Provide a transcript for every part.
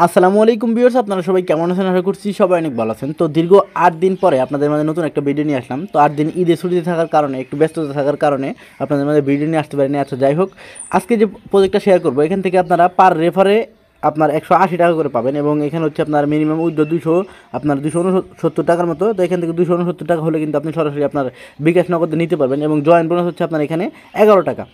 আসসালামু আলাইকুম ভিউয়ার্স, আপনারা সবাই কেমন আছেন? আশা করছি সবাই অনেক ভালো আছেন। তো দীর্ঘ 8 দিন পরে আপনাদের মাঝে নতুন একটা ভিডিও নিয়ে আসলাম। তো 8 দিন ঈদের ছুটিতে থাকার কারণে, একটু ব্যস্ততা থাকার কারণে আপনাদের মাঝে ভিডিও নিয়ে আসতে পারিনি। আচ্ছা, যাই হোক, আজকে যে প্রজেক্টটা শেয়ার করবো, এখান থেকে আপনারা পার রেফারে আপনার 180 টাকা করে পাবেন এবং এখানে হচ্ছে আপনার মিনিমাম উইথড্র 269 টাকার মতো। তো এখান থেকে 269 টাকা হলে কিন্তু আপনি সরাসরি আপনার বিকাশ নগদে নিতে পারবেন এবং জয়েন বোনাস হচ্ছে আপনার এখানে 11 টাকা।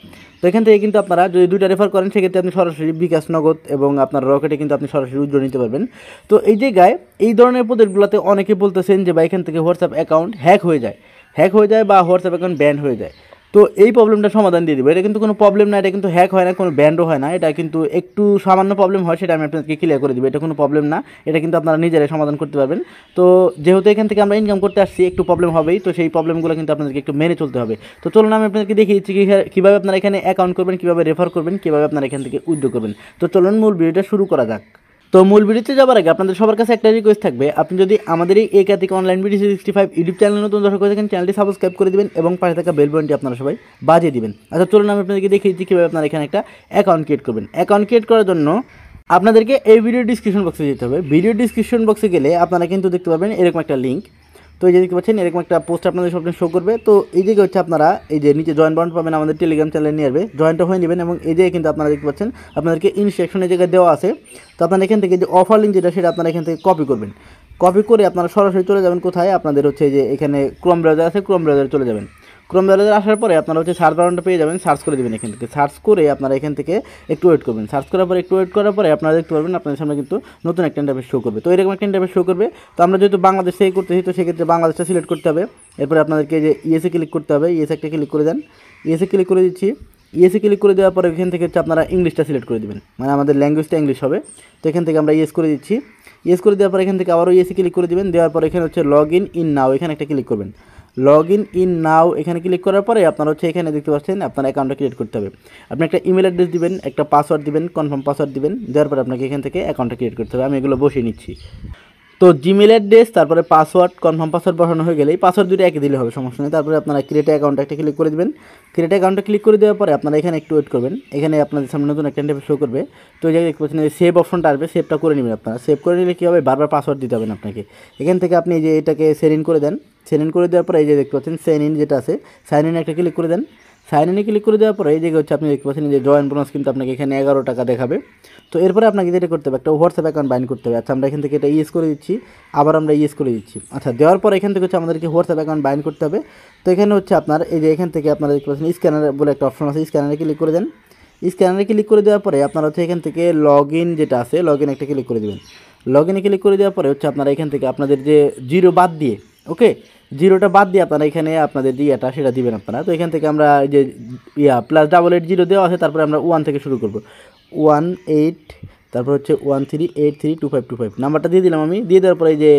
তো এখান থেকে কিন্তু আপনারা যদি দুইটা রেফার করেন, সেক্ষেত্রে আপনি সরাসরি বিকাশ নগদ এবং আপনার রকেটে কিন্তু আপনি সরাসরি উইথড্র নিতে পারবেন। তো এই জায়গায় এই ধরনের প্রজেক্টগুলোতে অনেকে বলতেছেন যে বা এখান থেকে হোয়াটসঅ্যাপ অ্যাকাউন্ট হ্যাক হয়ে যায় বা হোয়াটসঅ্যাপ অ্যাকাউন্ট ব্যান হয়ে যায়। তো এই প্রবলেমটা সমাধান দিয়ে দেবো। এটা কিন্তু কোনো প্রবলেম না, এটা কিন্তু হ্যাক হয় না, কোনো ব্যান্ডও হয় না। এটা কিন্তু একটু সামান্য প্রবলেম হয়, সেটা আমি আপনাদেরকে ক্লিয়ার করে দেবো। এটা কোনো প্রবলেম না, এটা কিন্তু আপনারা নিজেরাই সমাধান করতে পারবেন। তো যেহেতু এখান থেকে আমরা ইনকাম করতে আসছি, একটু প্রবলেম হবেই। তো সেই প্রবলেমগুলো কিন্তু আপনাদেরকে একটু মেনে চলতে হবে। তো চলুন আমি আপনাদেরকে দেখিয়ে দিচ্ছি কীভাবে আপনারা এখানে অ্যাকাউন্ট করবেন, কীভাবে রেফার করবেন, কীভাবে আপনারা এখান থেকে উইথড্র করবেন। তো চলুন মূল ভিডিওটা শুরু করা যাক। তো মূল ভিডিওতে যাবার আগে আপনাদের সবার কাছে একটা রিকোয়েস্ট থাকবে, আপনি যদি আমাদের এই একাধিক অনলাইন ভিডিও 65 ইউটিউব চ্যানেল নতুন দর্শক হয়ে থাকেন, চ্যানেলটি সাবস্ক্রাইব করে দিবেন এবং পাশে থাকা বেল বাটনটি আপনারা সবাই বাজিয়ে দিবেন। আচ্ছা, চলুন আমি আপনাদেরকে দেখিয়ে দিচ্ছি কীভাবে আপনারা এখানে একটা অ্যাকাউন্ট ক্রিয়েট করবেন। অ্যাকাউন্ট ক্রিয়েট করার জন্য আপনাদেরকে এই ভিডিও ডিসক্রিপশন বক্সে যেতে হবে। ভিডিও ডিসক্রিপশন বক্সে গেলে আপনারা কিন্তু দেখতে পাবেন এরকম একটা লিঙ্ক। তো এই যে দেখতে পাচ্ছেন, এরকম একটা পোস্ট আপনাদের সামনে শো করবে। তো এই জায়গায় হচ্ছে আপনারা এই যে নিচে জয়েন বাটন পাবেন, আমাদের টেলিগ্রাম চ্যানেলে নিয়ে আসবে, জয়েনটা হয়ে নেবেন। এবং এই জায়গায় কিন্তু আপনারা দেখতে পাচ্ছেন আপনাদেরকে ইনস্ট্রাকশনের জায়গায় দেওয়া আছে। তো আপনারা এখান থেকে যে অফার লিঙ্ক যেটা, সেটা আপনারা এখান থেকে কপি করবেন। কপি করে আপনারা সরাসরি চলে যাবেন কোথায়, আপনাদের হচ্ছে যে এখানে ক্রোম ব্রাউজার আছে, ক্রোম ব্রাউজারে চলে যাবেন। ক্রোম ব্রাউজারে আসার পরে আপনারা হচ্ছে সার্চ বাটনটা পেয়ে যাবেন, সার্চ করে দেবেন। এখান থেকে সার্চ করে আপনারা এখান থেকে একটু ওয়েট করবেন। সার্চ করার পরে একটু ওয়েট করার পরে আপনারা দেখতে পারবেন আপনাদের সামনে কিন্তু নতুন একটা ইন্টারফেস শো করবে। তো এরকম একটা ইন্টারফেস শো করবে। তো আমরা যেহেতু বাংলাদেশ থেকে করতেছি, তো সেক্ষেত্রে বাংলাদেশটা সিলেক্ট করতে হবে। এরপরে আপনাদেরকে যে ইএসএ ক্লিক করতে হবে, ইএসএ একটা ক্লিক করে দেন। ইএসএ ক্লিক করে দিচ্ছি। ইএসএ ক্লিক করে দেওয়ার পরে এখান থেকে হচ্ছে আপনারা ইংলিশটা সিলেক্ট করে দেবেন, মানে আমাদের ল্যাঙ্গুয়েজটা ইংলিশ হবে। তো এখান থেকে আমরা ইয়েস করে দিচ্ছি। ইয়েস করে দেওয়ার পর এখান থেকে আবারও ইএসএ ক্লিক করে দেবেন। দেওয়ার পর এখানে হচ্ছে লগ ইন নাও, এখানে একটা ক্লিক করবেন। লগ ইন নাও এখানে ক্লিক করার পরে আপনারা হচ্ছে এখানে দেখতে পাচ্ছেন আপনার অ্যাকাউন্টটা ক্রিয়েট করতে হবে। আপনি একটা ইমেল অ্যাড্রেস দিবেন, একটা পাসওয়ার্ড দিবেন, কনফার্ম পাসওয়ার্ড দিবেন। দেওয়ার পরে আপনাকে এখান থেকে অ্যাকাউন্টটা ক্রিয়েট করতে হবে। আমি এগুলো বসিয়ে নিচ্ছি। তো জিমেল অ্যাড্রেস, তারপরে পাসওয়ার্ড, কনফার্ম পাসওয়ার্ড বসানো হয়ে গেলে এই পাসওয়ার্ড দুটো একই দিলে হবে, সমস্যা নেই। তারপরে আপনারা ক্রিয়েট অ্যাকাউন্টটা একটা ক্লিক করে দেবেন। ক্রিয়েট অ্যাকাউন্টটা ক্লিক করে দেওয়ার পরে আপনারা এখানে একটু ওয়েট করবেন। এখানে আপনাদের সামনে নতুন একটা ইন্টারফেস শো করবে। তো এই জায়গায় দেখতে পাচ্ছেন সেভ অপশনটা আসবে, সেভটা করে নেবেন। আপনারা সেভ করে নিলে কী হবে, বারবার পাসওয়ার্ড দিতে হবে না আপনাকে। এখান থেকে আপনি এই যে এটাকে সেন্ড ইন করে দেন। সেন্ড ইন করে দেওয়ার পরে এই যে দেখতে পাচ্ছেন সাইন ইন যেটা আছে, সাইন ইন একটা ক্লিক করে দেন। সাইন ইনে ক্লিক করে দেওয়ার পরে এই জায়গায় হচ্ছে আপনি দেখতে পাচ্ছেন যে জয়েন বোনাস কিন্তু আপনাকে এখানে 11 টাকা দেখাবে। তো এরপরে আপনাকে যেটা করতে হবে, একটা হোয়াটসঅ্যাপ অ্যাকাউন্ট বাইন্ড করতে হবে। আচ্ছা, আমরা এখান থেকে এটা ইউজ করে দিচ্ছি, আবার আমরা ইউজ করে দিচ্ছি। আচ্ছা, দেওয়ার পর এখান থেকে হচ্ছে আমাদেরকে হোয়াটসঅ্যাপ অ্যাকাউন্ট বাইন্ড করতে হবে। তো এখানে হচ্ছে আপনার এই যে এখান থেকে আপনারা দেখতে পাচ্ছেন স্ক্যানার বলে একটা অপশন আছে, স্ক্যানারে ক্লিক করে দেন। স্ক্যানারে ক্লিক করে দেওয়ার পরে আপনারা হচ্ছে এখান থেকে লগ ইন যেটা আছে, লগ ইন একটা ক্লিক করে দেবেন। লগ ইনে ক্লিক করে দেওয়ার পরে হচ্ছে আপনারা এখান থেকে আপনাদের যে জিরো বাদ দিয়ে, ওকে, জিরোটা বাদ দিয়ে আপনারা এখানে আপনাদের যে ইয়েটা সেটা দিবেন আপনারা। তো এখান থেকে আমরা যে +880 দেওয়া আছে, তারপরে আমরা 1 থেকে শুরু করব, 18, তারপর হচ্ছে 13832525 নাম্বারটা দিয়ে দিলাম আমি। দিয়ে দেওয়ার পরে এই যে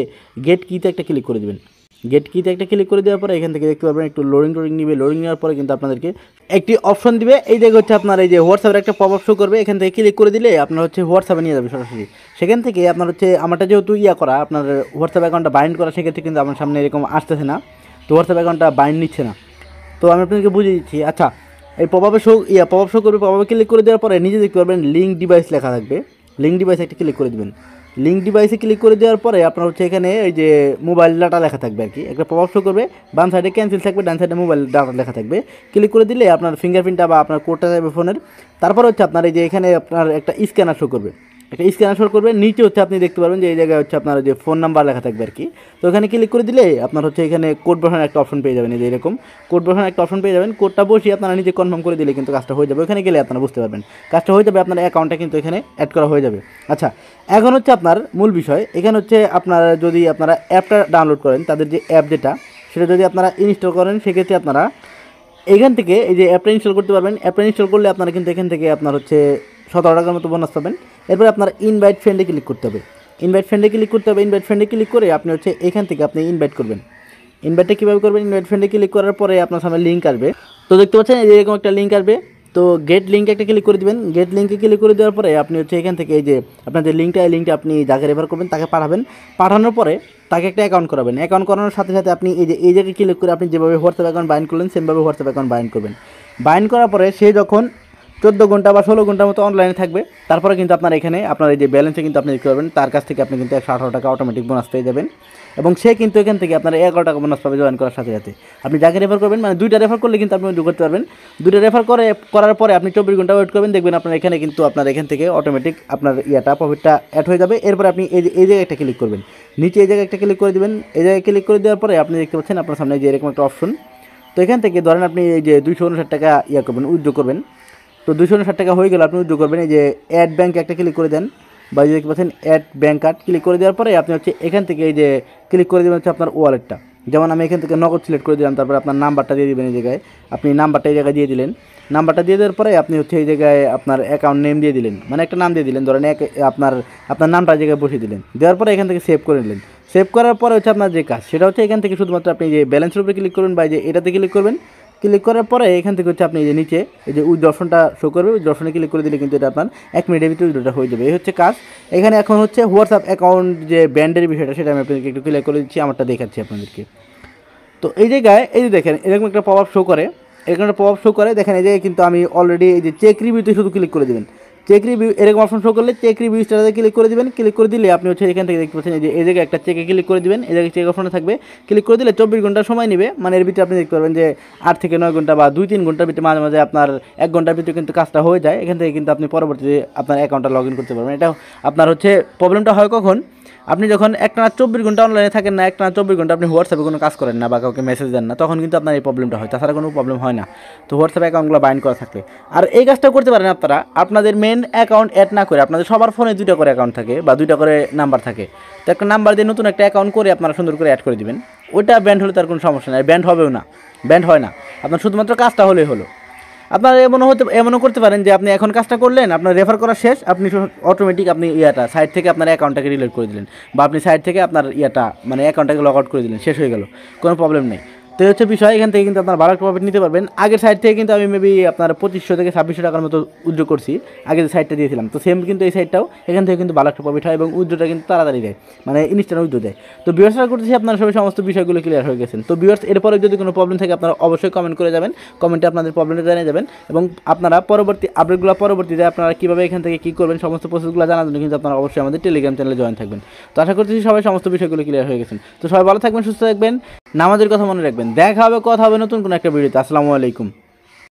গেট কিতে একটা ক্লিক করে দেবেন। গেট কিতে একটা ক্লিক করে দেওয়ার পরে এখান থেকে দেখতে পারবেন একটু লোডিং নিবে। লোডিং নেওয়ার পরে কিন্তু আপনাদেরকে একটি অপশন দিবে। এই জায়গায় হচ্ছে আপনার এই যে হোয়াটসঅ্যাপের একটা পপ আপ শো করবে। এখান থেকে ক্লিক করে দিলে আপনার হচ্ছে হোয়াটসঅ্যাপে নিয়ে যাবে সরাসরি। সেখান থেকে আপনার হচ্ছে আমারটা যেহেতু করা, আপনার হোয়াটসঅ্যাপ অ্যাকাউন্টটা বাইন্ড করা, সেক্ষেত্রে কিন্তু আমার সামনে এরকম আসতেছে না। তো হোয়াটসঅ্যাপ অ্যাকাউন্টটা বাইন্ড নিচ্ছে না। তো আমি আপনাদেরকে বুঝিয়ে দিচ্ছি। আচ্ছা, এই পপ আপ শো করবে। পপ আপে ক্লিক করে দেওয়ার পরে নিজে দেখতে পারবেন লিঙ্ক ডিভাইস লেখা থাকবে। লিঙ্ক ডিভাইসে একটা ক্লিক করে দেবেন। লিঙ্ক ডিভাইসে ক্লিক করে দেওয়ার পরে আপনার হচ্ছে এখানে এই যে মোবাইল ডাটা লেখা থাকবে আর কি, একটা পপ আপ শো করবে। বাম সাইডে ক্যান্সেল থাকবে, ডান সাইডে মোবাইল ডাটা লেখা থাকবে। ক্লিক করে দিলে আপনার ফিঙ্গারপ্রিন্টটা বা আপনার কোডটা থাকবে ফোনের। তারপর হচ্ছে আপনার এই যে এখানে আপনার একটা স্ক্যানার শো করবে, একটা স্ক্যানার শো করবে। নিচে হচ্ছে আপনি দেখতে পারবেন যে এই জায়গায় হচ্ছে আপনার যে ফোন নাম্বার লেখা থাকবে আর কি। তো এখানে ক্লিক করে দিলে আপনার হচ্ছে এখানে কোড বসানোর একটা অপশন পেয়ে যাবেন। এই যে এরকম কোড বসানোর একটা অপশন পেয়ে যাবেন। কোডটা বসিয়ে আপনারা নিজে কনফার্ম করে দিলে কিন্তু কাজটা হয়ে যাবে। ওখানে গেলে আপনারা বুঝতে পারবেন কাজটা হয়ে যাবে, আপনার অ্যাকাউন্টটা কিন্তু এখানে অ্যাড করা হয়ে যাবে। আচ্ছা, এখন হচ্ছে আপনার মূল বিষয়। এখানে হচ্ছে আপনারা যদি আপনারা অ্যাপটা ডাউনলোড করেন, তাদের যে অ্যাপ যেটা, সেটা যদি আপনারা ইনস্টল করেন, সেক্ষেত্রে আপনারা এখান থেকে এই যে অ্যাপটা ইনস্টল করতে পারবেন। অ্যাপটা ইনস্টল করলে আপনারা কিন্তু এখান থেকে আপনার হচ্ছে 17 টাকার মতো বোনাস পাবেন। এরপরে আপনার ইনভাইট ফ্রেন্ডে ক্লিক করতে হবে। ইনভাইট ফ্রেন্ডে ক্লিক করে আপনি হচ্ছে এখান থেকে আপনি ইনভাইট করবেন। ইনভাইটটা কীভাবে করবেন, ইনভাইট ফ্রেন্ডে ক্লিক করার পরে আপনার সামনে লিঙ্ক আসবে। তো দেখতে পাচ্ছেন এই যে এরকম একটা লিঙ্ক আসবে। তো গেট লিঙ্কে একটা ক্লিক করে দেবেন। গেট লিঙ্কে ক্লিক করে দেওয়ার পরে আপনি হচ্ছে এখান থেকে এই যে আপনার যে লিঙ্কটা, এই লিঙ্কটা আপনি যাকে রেফার করবেন তাকে পাঠাবেন। পাঠানোর পরে তাকে একটা অ্যাকাউন্ট করাবেন। অ্যাকাউন্ট করানোর সাথে সাথে আপনি এই জায়গায় ক্লিক করে আপনি যেভাবে হোয়াটসঅ্যাপ অ্যাকাউন্ট বাইন্ড করলেন, সেমভাবে হোয়াটসঅ্যাপ অ্যাকাউন্ট বাইন্ড করবেন। বাইন্ড করার পরে সে যখন 14 ঘন্টা বা 16 ঘন্টার মতো অনলাইনে থাকবে। তারপরে কিন্তু আপনার এখানে আপনার এই যে ব্যালেন্সে কিন্তু আপনি দেখতে পারবেন তার কাছ থেকে আপনি কিন্তু 118 টাকা অটোমেটিক বোনাস পেয়ে যাবেন এবং সে কিন্তু এখান থেকে আপনার 11 টাকা বোনাস পাবে জয়েন করার সাথে সাথে। আপনি যাকে রেফার করবেন মানে 2টা রেফার করলে কিন্তু আপনি উইথড্র করতে পারবেন। 2টা রেফার করার পরে আপনি 24 ঘন্টা ওয়েট করবেন, দেখবেন আপনার এখানে কিন্তু আপনার এখান থেকে অটোমেটিক আপনার প্রফিটটা অ্যাড হয়ে যাবে। এরপর আপনি এই জায়গায় একটা ক্লিক করবেন, নিচে এই জায়গায় একটা ক্লিক করে দেবেন। এই জায়গায় ক্লিক করে দেওয়ার পরে আপনি দেখতে পাচ্ছেন আপনার সামনে যে এরকম একটা অপশন। তো এখান থেকে ধরেন আপনি এই যে 259 টাকা করবেন, উইথড্র করবেন। তো 259 টাকা হয়ে গেলে আপনি উইথড্র করবেন, এই যে অ্যাড ব্যাঙ্ক একটা ক্লিক করে দেন বা এই যে দেখতে পাচ্ছেন অ্যাড ব্যাঙ্ক কার্ড ক্লিক করে দেওয়ার পরে আপনি হচ্ছে এখান থেকে এই যে ক্লিক করে দেবেন হচ্ছে আপনার ওয়ালেটটা। যেমন আমি এখান থেকে নগদ সিলেক্ট করে দিলাম, তারপরে আপনার নাম্বারটা দিয়ে দেবেন। এই জায়গায় আপনি নাম্বারটা এই জায়গায় দিয়ে দিলেন। নাম্বারটা দিয়ে দেওয়ার পরে আপনি হচ্ছে এই জায়গায় আপনার অ্যাকাউন্ট নেম দিয়ে দিলেন, মানে একটা নাম দিয়ে দিলেন, ধরেন আপনার নামটা এই জায়গায় বসিয়ে দিলেন। দেওয়ার পরে এখান থেকে সেভ করে নিলেন। সেভ করার পরে হচ্ছে আপনার যে কাজ সেটা হচ্ছে এখান থেকে শুধুমাত্র আপনি যে ব্যালেন্সের উপরে ক্লিক করবেন বা যে এটাতে ক্লিক করবেন। ক্লিক করার পরে এখান থেকে হচ্ছে আপনি এই যে নিচে এই যে উইথড্র অপশনটা শো করবে, উইথড্র অপশনে ক্লিক করে দিলে কিন্তু এটা আপনার 1 মিনিটের ভিতরে উইথড্রটা হয়ে যাবে। এই হচ্ছে কাজ। এখানে এখন হচ্ছে হোয়াটসঅ্যাপ অ্যাকাউন্ট যে ব্যান্ডের বিষয়টা সেটা আমি আপনাদেরকে একটু ক্লিয়ার করে দিচ্ছি, আমারটা দেখাচ্ছি আপনাদেরকে। তো এই জায়গায় এই যে দেখেন এরকম একটা পপ আপ শো করে, এরকম একটা পপ আপ শো করে দেখেন। এই জায়গায় কিন্তু আমি অলরেডি এই যে চেক রিভিউতে শুধু ক্লিক করে দেবেন। চেক রিভিউ এরকম অপশন শো করলে চেক রিভিউ স্টারে ক্লিক করে দেবেন। ক্লিক করে দিলে আপনি হচ্ছে এখান থেকে দেখতে পাচ্ছেন এই জায়গায় একটা চেকে ক্লিক করে দেবেন। এই জায়গায় চেক অপশনে থাকবে, ক্লিক করে দিলে 24 ঘন্টা সময় নেবে। মানে এর ভিতরে আপনি দেখতে পারবেন যে 8 থেকে 9 ঘন্টা বা 2-3 ঘন্টার ভিতরে মাঝে মাঝে আপনার 1 ঘন্টার ভিতরে কিন্তু কাজটা হয়ে যায়। এখান থেকে কিন্তু আপনি পরবর্তীতে আপনার অ্যাকাউন্টটা লগ ইন করতে পারবেন। এটা আপনার হচ্ছে প্রবলেমটা হয় কখন, আপনি যখন একটানা 24 ঘন্টা অনলাইনে থাকেন না, একটানা 24 ঘন্টা আপনি হোয়াটসঅ্যাপে কোনো কাজ করেন না বা কাউকে মেসেজ দেন না, তখন কিন্তু আপনার এই প্রবলেমটা হয়। তাছাড়া কোনো প্রবলেম হয় না তো হোয়াটসঅ্যাপ অ্যাকাউন্টগুলো বাইন্ড করা থাকলে। আর এই কাজটা করতে পারেন আপনারা আপনাদের মেন অ্যাকাউন্ট অ্যাড না করে। আপনাদের সবার ফোনে 2টা করে অ্যাকাউন্ট থাকে বা 2টা করে নাম্বার থাকে। তো একটা নাম্বার দিয়ে নতুন একটা অ্যাকাউন্ট করে আপনারা সুন্দর করে অ্যাড করে দিবেন। ওইটা ব্যান্ড হলে তার কোনো সমস্যা নেই, ব্যান্ড হবেও না, ব্যান্ড হয় না। আপনার শুধুমাত্র কাজটা হলেই হলো। আপনারা এমনও করতে পারেন যে আপনি এখন কাজটা করলেন, আপনার রেফার করা শেষ, আপনি অটোমেটিক আপনি সাইট থেকে আপনার অ্যাকাউন্টটাকে রিলেট করে দিলেন বা আপনি সাইট থেকে আপনার মানে অ্যাকাউন্টটাকে লগ আউট করে দিলেন, শেষ হয়ে গেল, কোনো প্রবলেম নেই। তো এই হচ্ছে বিষয়। এখান থেকে কিন্তু আপনার ভালো একটা প্রফিট নিতে পারবেন। আগের সাইট থেকে কিন্তু আমি মেবি আপনার 2500 থেকে 2600 টাকার মতো উইথড্র করছি আগে যে সাইটটা দিয়েছিলাম। তো সেম কিন্তু এই সাইটটাও এখান থেকে কিন্তু ভালো একটা প্রফিট হয় এবং উইথড্রটা কিন্তু তাড়াতাড়ি দেয়, মানে ইনস্ট্যান্ট উইথড্র দেয়। তো ভিউয়ার্সরা করতেছি আপনারা সবাই সমস্ত বিষয়গুলো ক্লিয়ার হয়ে গেছেন। তো ভিউয়ার্স এরপরে যদি কোনো প্রবলেম থাকে আপনারা অবশ্যই কমেন্ট করে যাবেন, কমেন্টে আপনাদের প্রবলেমটা জানিয়ে যাবেন এবং আপনারা পরবর্তী আপডেটগুলো পরবর্তীতে আপনারা কীভাবে এখান থেকে কী করবেন সমস্ত প্রসেসগুলো জানার জন্য কিন্তু আপনারা অবশ্যই আমাদের টেলিগ্রাম চ্যানেলে জয়েন থাকবেন। তো আশা করতেছি সবাই সমস্ত বিষয়গুলো ক্লিয়ার হয়ে গেছেন। তো সবাই ভালো থাকবেন, সুস্থ থাকবেন, নামাজের কথা মনে রাখবেন। দেখা হবে, কথা হবে নতুন কোনো একটা ভিডিওতে। আসসালামু আলাইকুম।